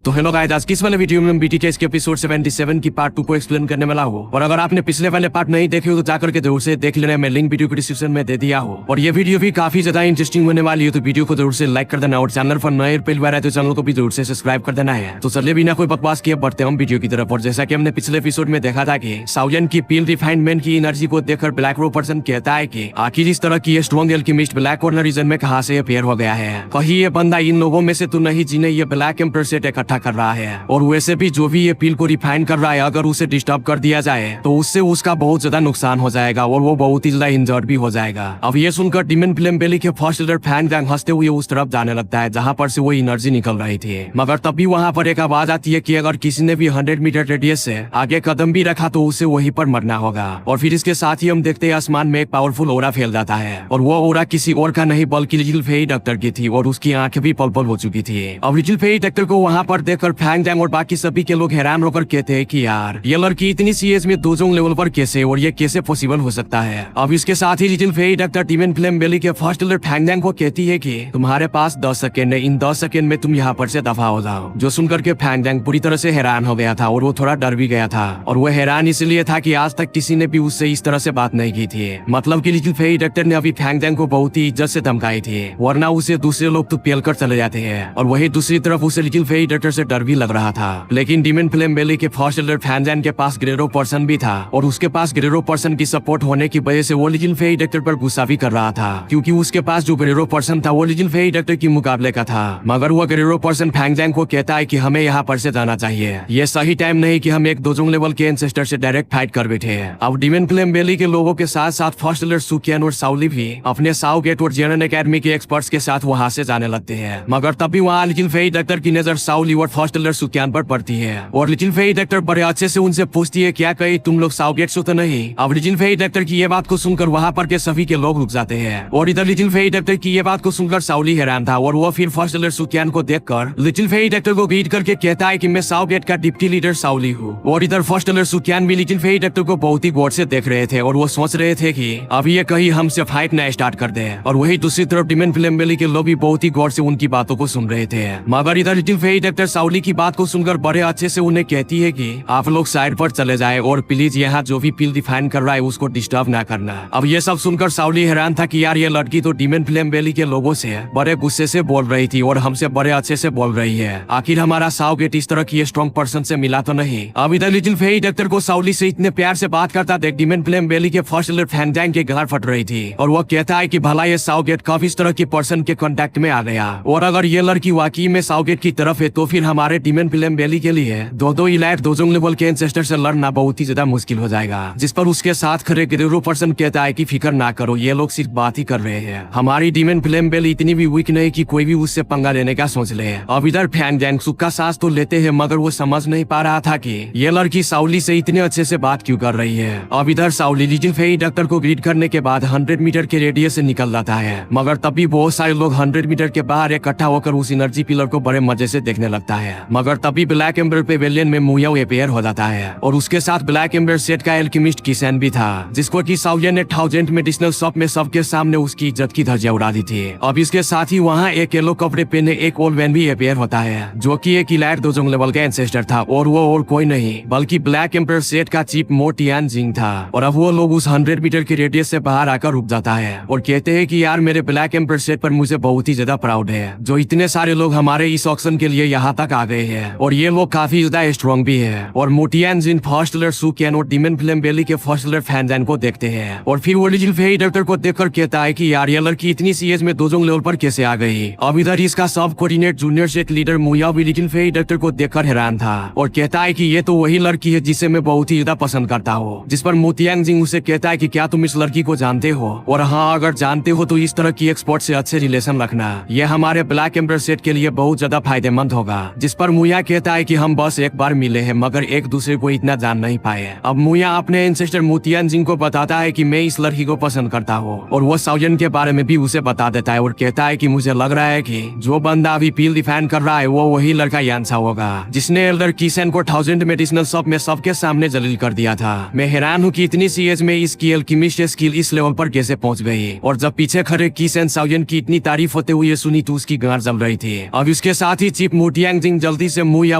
तो hello guys, आज किस वाले वीडियो में हम बीटीकेएस के एपिसोड 77 की पार्ट 2 को एक्सप्लेन करने वाला हूँ। और अगर आपने पिछले वाले पार्ट नहीं देखे हो तो जाकर के जरूर से देख लेना, मैं लिंक वीडियो के डिस्क्रिप्शन में दे दिया हो। और ये वीडियो भी काफी ज्यादा इंटरेस्टिंग होने वाली है, तो वीडियो को जरूर से लाइक कर देना। और चैनल पर नए पहली बार है तो चैनल को भी जरूर से सब्सक्राइब कर देना है। तो चलिए बिना कोई बकवास किए बढ़ते हम वीडियो की तरफ। और जैसा की हमने पिछले एपिसोड में देखा था कि साउजन की पील रिफाइनमेंट की एनर्जी को देखकर ब्लैक रो पर्सन कहता है कि आखिर इस तरह की strong alchemist black corner region में कहां से अपेयर हो गया है। कहीं ये बंदा इन लोगों में से तो नहीं जिन्हें ये ब्लैक एम्पर सेट इकट्ठा कर रहा है। और वैसे भी जो भी ये पील को रिफाइन कर रहा है, अगर उसे डिस्टर्ब कर दिया जाए तो उससे उसका बहुत ज्यादा नुकसान हो जाएगा और वो बहुत ही ज्यादा इंजर्ड भी हो जाएगा। अब ये सुनकर डीमन फ्लेम बेली के फर्स्ट लीडर फैंग डैंग हंसते हुए उस तरफ जाने लगता है जहाँ पर से वो एनर्जी निकल रही थी। मगर तब भी वहाँ पर एक आवाज आती है कि अगर किसी ने भी 100 मीटर रेडियस से आगे कदम भी रखा तो उसे वहीं पर मरना होगा। और फिर इसके साथ ही हम देखते हैं आसमान में एक पावरफुल ओरा फैल जाता है। और वो ओरा किसी और का नहीं बल्कि लिटिल फेई डॉक्टर की थी और उसकी आंखें भी पल-पल हो चुकी थी। अब लिटिल फेई डॉक्टर को वहाँ पर देखकर फैंग डैंग और बाकी सभी के लोग हैरान होकर कहते हैं कि यार ये लड़की इतनी सी एज में दोजोंग लेवल पर कैसे, और ये कैसे पॉसिबल हो सकता है। अब इसके साथ ही little Fei doctor demon flame Bailey के फर्स्ट लीडर फैंग डैंग को कहती है कि तुम्हारे पास 10 सेकंड है, इन 10 सेकंड में तुम यहाँ पर से दफा हो जाओ। जो सुनकर के फैंग डैंग पूरी तरह से हैरान हो गया था और वो थोड़ा डर भी गया था। और वो हैरान इसलिए था कि आज तक किसी ने भी उससे इस तरह से बात नहीं की थी। मतलब कि लिटिल फेई डॉक्टर ने अभी फैंग डैंग को बहुत ही इज्जत से धमकाई थी, वरना उसे दूसरे लोग तो पेल कर चले जाते हैं। और वही दूसरी तरफ उसे लिटिल फेई डॉक्टर से डर भी लग रहा था। लेकिन डीमन फ्लेम बेली के फर्स्ट लीडर फैंग डैंग के पास ग्रेरो पर्सन भी था और उसके पास ग्रेरो पर्सन की सपोर्ट होने की वजह से वो लिटिल फेई डॉक्टर पर गुस्सा भी कर रहा था, क्योंकि उसके पास जो ग्रेरो पर्सन था वो लिटिल फेई डॉक्टर के मुकाबले का था। मगर वो ग्रेरो पर्सन फैंग डैंग को कहता है कि हमें यहाँ पर से जाना चाहिए, ये सही टाइम नहीं कि हम एक दोजोंग लेवल के एंसेस्टर से डायरेक्ट फाइट कर बैठे हैं। अब डीमन फ्लेम बेली के लोगों के साथ साथ फर्स्ट लीडर सुकियान और साउली भी अपने साउ गेट और जेनन एकेडमी के एक्सपर्ट्स के साथ वहाँ से जाने लगते हैं। मगर तभी वहाँ लिटिल फेई डॉक्टर की नजर साउली और फर्स्ट लीडर सुकियान पर पड़ती है और लिटिल फेई डॉक्टर बड़े अच्छे से उनसे पूछती है क्या कहीं तुम लोग साउ गेट से तो नहीं। अब लिटिल फेई डॉक्टर की ये बात को सुनकर वहाँ पर के सभी के लोग रुक जाते हैं। और इधर लिटिल फेई डॉक्टर की ये बात को सुनकर साउली हैरान था और वो फिर फर्स्ट लीडर सुकियान को देखकर लिटिल फेई डॉक्टर को ग्रीट करके कहता है कि मैं साउ गेट का डिप्टी लीडर साउली हूँ। और इधर फर्स्ट लीडर सुकियान भी लिटिल फेई डॉक्टर को बहुत ही गौर से देख रहे थे और वो सोच रहे थे कि अभी ये कहीं हमसे फाइट न स्टार्ट कर दे। और वही दूसरी तरफ डीमन फ्लेम बेली के लोग भी बहुत ही गौर से उनकी बातों को सुन रहे थे। मगर इधर लिटिल फेई डॉक्टर साउली की बात को सुनकर बड़े अच्छे से उन्हें कहती है कि आप लोग साइड पर चले जाए और प्लीज यहाँ जो भी पील डिफाइन कर रहा है उसको डिस्टर्ब ना करना। अब ये सब सुनकर साउली हैरान था कि यार ये लड़की तो डीमन फ्लेम बेली के लोगों से बड़े गुस्से से बोल रही थी और हमसे बड़े अच्छे से बोल रही है। आखिर हमारा साउ गेट इस तरह की स्ट्रॉन्ग पर्सन से मिला तो नहीं। अब इधर लिटिल फेई डॉक्टर को साउली से इतने प्यार से बात करता देख डीमन फ्लेम बेली के फर्स्ट लीडर फैंग डैंग के घर फट रही थी और वो कहता है कि भला ये साउ गेट कब इस तरह की पर्सन के कॉन्टेक्ट में आ गया, और अगर ये लड़की वाकई में साउ गेट की तरफ है तो फिर हमारे डीमन फ्लेम बेली के लिए दो इलाइट दोजोंग लेवल के एंसेस्टर से लड़ना बहुत ही ज्यादा मुश्किल हो जाएगा। जिस पर उसके साथ खड़े ग्रेरो पर्सन कहता है कि फिक्र ना करो, ये लोग सिर्फ बात ही कर रहे हैं, हमारी डीमन फ्लेम बेली इतनी भी वीक नहीं कि कोई भी उससे पंगा लेने का सोच ले। अब इधर फैंग डैंग सुक्का सांस तो लेते हैं मगर वो समझ नहीं पा रहा था कि ये लड़की साउली से इतने अच्छे से बात क्यों कर रही है। अब इधर साउली लिटिल फेई डॉक्टर को ग्रीट करने के बाद 100 मीटर के रेडियस से निकल जाता है। मगर तभी बहुत सारे लोग 100 मीटर के बाहर इकट्ठा होकर उस एनर्जी पिलर को बड़े मजे से देखने लगता है। मगर तभी ब्लैक एम्बर पेवेलियन में मुया अपेयर हो जाता है और उसके साथ ब्लैक एम्बर सेट का एल्केमिस्ट किसन भी था, जिसको कि साउजन ने 1000 मेडिसिनल शॉप में सबके सामने उसकी इज्जत की धज्जियां उड़ा दी थी। अब इसके साथ ही वहाँ एक येलो कपड़े पहने एक ओल्ड मैन भी अपेयर होता है, जो कि एक इलाइट दोजोंग लेवल का एंसेस्टर था और वो और कोई नहीं बल्कि ब्लैक एम्पर सेट का चीफ मो टियानजिंग था। और अब वो लोग उस 100 मीटर के रेडियस से बाहर आकर रुक जाता है और कहते हैं कि यार मेरे ब्लैक एम्पर सेट पर मुझे बहुत ही ज्यादा प्राउड है, जो इतने सारे लोग हमारे इस ऑक्शन के लिए यहाँ तक आ गए हैं और ये लोग काफी ज्यादा स्ट्रॉन्ग भी है। और मोटियानजिन फर्स्ट लीडर सुकियान और डीमन फ्लेम बेली के फर्स्ट लीडर फैंग डैंग को देखते हैं और फिर वो लिटिल फेई डॉक्टर को देखकर कहता है कि यार ये लड़की इतनी सी एज में दोजोंग लेवल पर कैसे आ गई। अब इधर इसका सब कोऑर्डिनेट जूनियर सेट लीडर मुया भी लिटिल फेई डॉक्टर को देखकर हैरान था और कहता है कि ये तो वही लड़की है जिसे मैं बहुत ही ज्यादा पसंद करता हूँ। जिस पर मोटियानजिंग उसे कहता है कि क्या तुम इस लड़की को जानते हो, और हाँ अगर जानते हो तो इस तरह की एक्सपर्ट से अच्छे रिलेशन रखना, ये हमारे ब्लैक एम्बर सेट के लिए बहुत ज्यादा फायदेमंद होगा। जिस पर मुया कहता है कि हम बस एक बार मिले हैं मगर एक दूसरे को इतना जान नहीं पाए। अब मुया अपने एंसेस्टर मोटियानजिंग को बताता है कि मैं इस लड़की को पसंद करता हूँ और वो साउजन के बारे में भी उसे बता देता है और कहता है कि मुझे लग रहा है कि जो बंदा अभी पील डिफाइन कर रहा है वो वही लड़का यानसा होगा जिसने एल्डर किसन को 1000 मेडिसिनल शॉप में सबके सामने जलील कर दिया था। मैं हैरान हूँ कि इतनी सी एज में इसकी एल्केमिस्ट स्किल इस लेवल पर कैसे पहुंच गई। और जब पीछे खड़े किसन साउजन की इतनी तारीफ होते हुए सुनी तो उसकी गांड जल रही थी। अब इसके साथ ही चीफ मोटिया टियांगजिंग जल्दी से मुया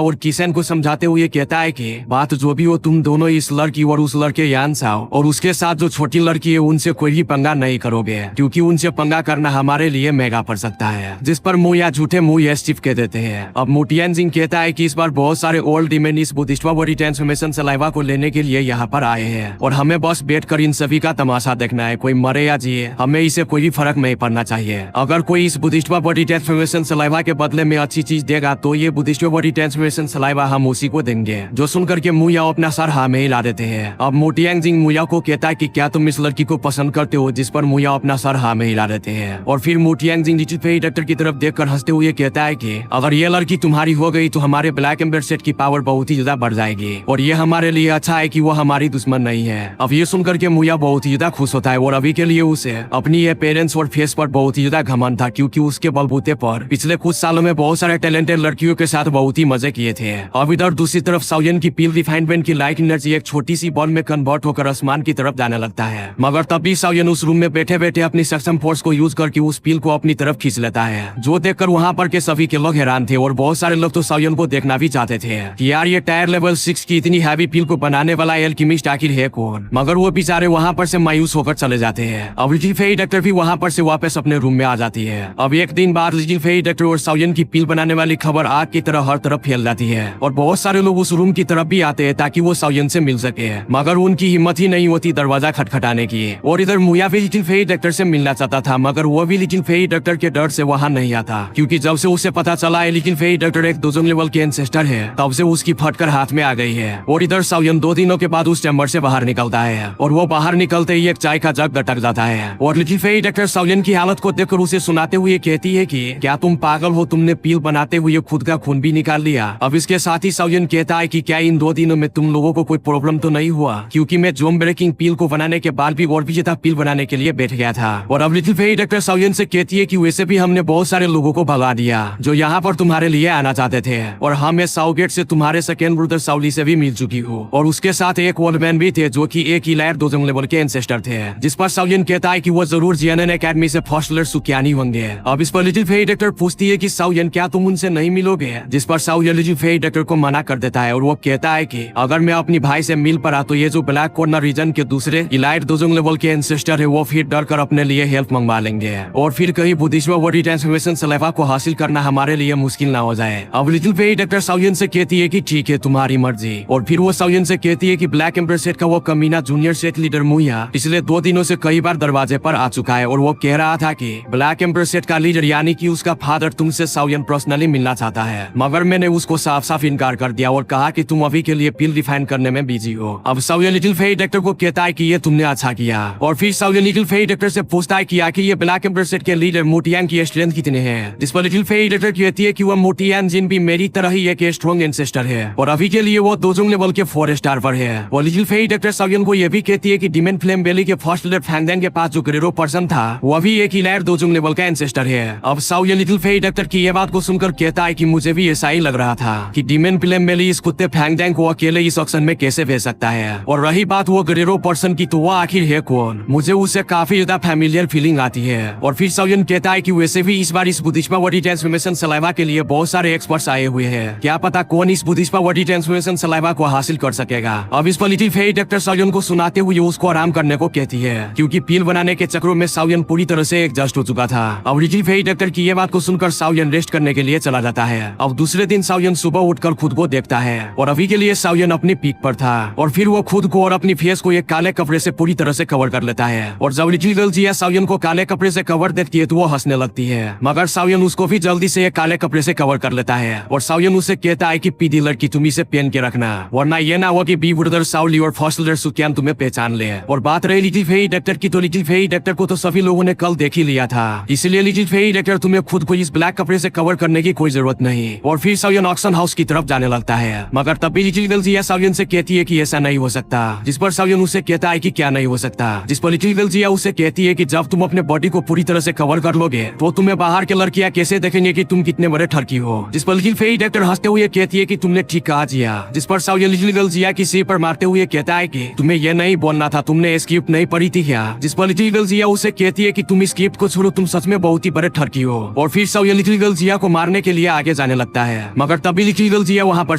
और किसन को समझाते हुए कहता है कि बात जो भी हो, तुम दोनों इस लड़की और उस लड़के यान साओ और उसके साथ जो छोटी लड़की है उनसे कोई भी पंगा नहीं करोगे, क्योंकि उनसे पंगा करना हमारे लिए महंगा पड़ सकता है। जिस पर मुया झूठे मुंह यस चिप कह देते हैं। अब मुटियांजिंग कहता है कि इस बार बहुत सारे ओल्ड डिमेन इस बुद्धिस्टवादी ट्रांसफॉर्मेशन सलाइवा को लेने के लिए यहाँ पर आए हैं और हमें बस बैठ कर इन सभी का तमाशा देखना है। कोई मरे या जिए, हमें इसे कोई भी फर्क नहीं पड़ना चाहिए। अगर कोई इस बुद्धिस्टवादी ट्रांसफॉर्मेशन सलाइवा के बदले में अच्छी चीज देगा तो ये बुद्धिस्टवादी ट्रांसफॉर्मेशन सलाइवा हम उसी को देंगे। जो सुनकर के मुया अपना सर हाँ में हिला देते हैं। अब मुटियांजिंग मुया को कहता है कि क्या तुम इस लड़की को पसंद करते हो, जिस पर मुया अपना सर हाँ में हिला देते हैं। और फिर मुटियांजिंग लिटिल फेई डॉक्टर की तरफ देखकर हंसते हुए कहता है कि अगर ये लड़की तुम्हारी हो गई तो हमारे ब्लैक एम्बर सेट की पावर बहुत ही ज्यादा बढ़ जाएगी और ये हमारे लिए अच्छा है कि वो हमारी दुश्मन नहीं है। अब ये सुनकर के मुया बहुत ही ज्यादा खुश होता है और अभी के लिए उसे अपनी ये पेरेंट्स और फेस पर बहुत ही ज्यादा घमंड था, क्योंकि उसके बलबूते पर पिछले कुछ सालों में बहुत सारे टैलेंटेड लड़कियों के साथ बहुत ही मजे किए थे। अब इधर दूसरी तरफ साउयन की पील रिफाइनमेंट की लाइट एनर्जी एक छोटी सी बॉल में कन्वर्ट होकर आसमान की तरफ जाने लगता है, मगर तब भी साउयन उस रूम में बैठे बैठे अपनी सक्षम फोर्स को यूज करके उस पील को अपनी तरफ खींच लेता है, जो देखकर वहाँ पर के सभी के लोग हैरान थे और बहुत सारे लोग तो साउयन को देखना भी चाहते थे कि यार ये टायर लेवल 6 की इतनी हैवी पील को बनाने वाला एल्केमिस्ट आखिर है कौन। मगर वो बेचारे वहाँ पर से मायूस होकर चले जाते हैं। अब लिटिल फेई डॉक्टर भी वहाँ पर से वापस अपने रूम में आ जाती है। अब एक दिन बाद लिटिल फेई डॉक्टर और साउयन की पील बनाने वाली खबर आग की तरह हर तरफ फैल जाती है और बहुत सारे लोग उस रूम की तरफ भी आते हैं ताकि वो साउयन से मिल सके, मगर उनकी हिम्मत ही नहीं होती दरवाजा खटखटाने की। और इधर मुया भी लिटिल फेई डॉक्टर से मिलना चाहता था, मगर वो भी लिटिल फेई डॉक्टर के डर से वहाँ नहीं आता, क्योंकि जब से उसे पता चला है लिटिल फेई डॉक्टर एक दोजोंग लेवल के एंसेस्टर है, तब से उसकी फटकर हाथ में आ गई है। और इधर साउयन 2 दिनों के बाद उस चैम्बर से बाहर निकलता है और वो बाहर निकलते ही एक चाय का जग गटक जाता है और लिटिल फेई डॉक्टर साउयन की हालत को देखकर उसे सुनाते हुए कहती है कि क्या तुम पागल हो, तुमने पील बनाते हुए खुद का खून भी निकाल लिया। अब इसके साथ ही साउयन कहता है कि क्या इन 2 दिनों में तुम लोगों को कोई प्रॉब्लम तो नहीं हुआ, क्योंकि मैं जोम ब्रेकिंग पील को बनाने के बाद भी और भी ज्यादा पील बनाने के लिए बैठ गया था। और अब लिटिल फेई डॉक्टर साउयन से कहती है कि वैसे भी हमने बहुत सारे लोगों को भगा दिया जो यहाँ पर तुम्हारे लिए आना चाहते थे, और हाँ मैं साउगेट से तुम्हारे सेकेंड ब्रदर साउली से भी मिल चुकी हूँ और उसके साथ एक ओल्ड मैन भी थे जो कि एक ही लायर दोजोंग लेवल के एंसेस्टर थे। जिस पर साउयन कहता है कि वो जरूर जीएनएन एकेडमी से फर्स्ट लेयर सुकियानी होंगे। अब इस पर लिटिल फेई डॉक्टर पूछती है कि साउयन क्या तुम उनसे नहीं मिलोगे, जिस पर साउयन लिटिल फेई डॉक्टर को मना कर देता है और वो कहता है कि अगर मैं अपनी भाई से मिल पड़ा तो ये जो ब्लैक कॉर्नर रीजन के दूसरे इलाइट दोजोंग लेवल के एंसेस्टर है वो फिर डर कर अपने लिए हेल्प मंगवा लेंगे और फिर कहीं बुद्धिस्टवादी ट्रांसफॉर्मेशन सलाइवा को हासिल करना हमारे लिए मुश्किल ना हो जाए। अब लिटिल फेई डॉक्टर साउयन से कहती है कि ठीक है तुम्हारी मर्जी, और फिर वो साउयन से कहती है कि ब्लैक एम्बर सेट का वो कमीना जूनियर सेट लीडर मुया पिछले 2 दिनों से कई बार दरवाजे पर आ चुका है और वो कह रहा था कि ब्लैक एम्बर सेट का लीडर यानी कि उसका फादर तुमसे साउयन पर्सनली मिलना चाहता है, मगर मैंने उसको साफ साफ इनकार कर दिया और कहा कि तुम अभी के लिए पील रिफाइन करने में बिजी हो। अब साउयन लिटिल फेई डॉक्टर को कहता है कि ये तुमने अच्छा किया, और फिर साउयन लिटिल फेई डॉक्टर से पूछता है कि आखिर ये ब्लैक एम्बर सेट के लीडर मोटियांग की स्ट्रेंथ कितने हैं, जिस पर लिटिल फेई डॉक्टर कहती है कि वह मोटियांग जिन भी मेरी तरह ही एक स्ट्रॉन्ग एंसेस्टर है और अभी के लिए वो दोजोंग लेवल के 4 स्टार पर है। और लिटिल फेई डॉक्टर साउयन को यह भी कहती है कि डिमेन फ्लेम वैली के फर्स्ट लीडर फैंगडेंग के पास जो ग्रेरो पर्सन था वो भी एक ही लायर दोजोंग लेवल का एंसेस्टर है। अब साउयन लिटिल फेई डॉक्टर की ये बात को सुनकर कहता है कि मुझे भी ऐसा ही लग रहा था कि डिमेन फ्लेम वैली इस कुत्ते फैंगडेंग को अकेले इस ऑक्शन में कैसे भेज सकता है, और रही बात वो ग्रेरो पर्सन की तो वो आखिर है कौन, मुझे उससे काफी ज्यादा फैमिलियर फीलिंग आती है। और फिर साउयन कहता है कि वैसे भी इस बार इस बुद्धिस्टवादी ट्रांसफॉर्मेशन सलाइवा के लिए बहुत सारे एक्सपर्ट्स आए हुए हैं, क्या पता कौन इस बुद्धिस्टवादी ट्रांसफॉर्मेशन सलाइवा को हासिल कर सकेगा। अब इस पर लिटिल फेई डॉक्टर साउयन को सुनाते हुए उसको आराम करने को कहती है, क्योंकि पील बनाने के चक्रों में साउयन पूरी तरह से एडजस्ट हो चुका था। अब लिटिल फेई डॉक्टर की ये बात को सुनकर साउयन रेस्ट करने के लिए चला जाता है। अब दूसरे दिन साउयन सुबह उठकर खुद को देखता है और अभी के लिए साउयन अपनी पीक पर था, और फिर वो खुद को और अपनी फेस को एक काले कपड़े से पूरी तरह से कवर कर लेता है। और जब लिटिल गर्ल जिया साउयन को काले कपड़े से कवर देखती है तो वो हंसने लगती है, मगर साउयन उसको भी जल्दी से एक काले कपड़े से कवर कर लेता है और साउयन उसे कहता है कि पीदी लड़की तुम इसे पहन के रखना, वरना ये ना हो कि बी ब्रदर साउली और फर्स्ट लीडर सुकियान तुम्हें पहचान ले। और बात रही लिटिल फेई डॉक्टर की, तो लिटिल फेई डॉक्टर को तो सभी लोगों ने कल देख ही लिया था, इसलिए लिटिल फेई डॉक्टर तुम्हें खुद को इस ब्लैक कपड़े से कवर करने की कोई जरूरत नहीं। और फिर साउयन ऑक्शन हाउस की तरफ जाने लगता है, मगर तब भी लिटिल गर्ल जिया साउयन से कहती है कि ऐसा नहीं हो सकता, जिस पर साउयन उसे कहता है कि क्या नहीं हो सकता, जिस पर लिटिल गर्ल जिया उसे कहती है कि जब तुम अपने बॉडी को पूरी तरह से कवर कर लोगे तो तुम्हें बाहर के लड़कियां कैसे देखेंगे कि तुम कितने बड़े ठरकी हो, जिस पर लिटिल फेई डॉक्टर हंसते हुए कहती है कि तुमने ठीक कहा जिया, जिस पर साउयन लिटिल गर्ल जिया की सिर पर मारते हुए कहता है कि तुम्हें यह नहीं बोलना था, तुमने स्क्रिप्ट नहीं पढ़ी थी क्या, जिस पर लिटिल गर्ल जिया उसे कहती है कि तुम स्क्रिप्ट को छोड़ो, तुम सच में बहुत ही बड़े ठरकी हो। और फिर साउयन लिटिल गर्ल जिया को मारने के लिए आगे जाने लगता है, मगर तभी लिखी गलती है वहाँ पर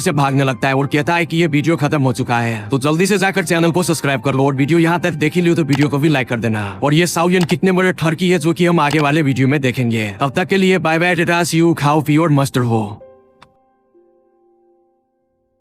से भागने लगता है और कहता है कि ये वीडियो खत्म हो चुका है। तो जल्दी से जाकर चैनल को सब्सक्राइब कर लो और वीडियो यहाँ तक देख लियो तो वीडियो को भी लाइक कर देना। और ये साउयन कितने बड़े ठरकी है जो कि हम आगे वाले वीडियो में देखेंगे। तब तक के लिए bye bye tata, see you, खाओ पियो और मस्त रहो।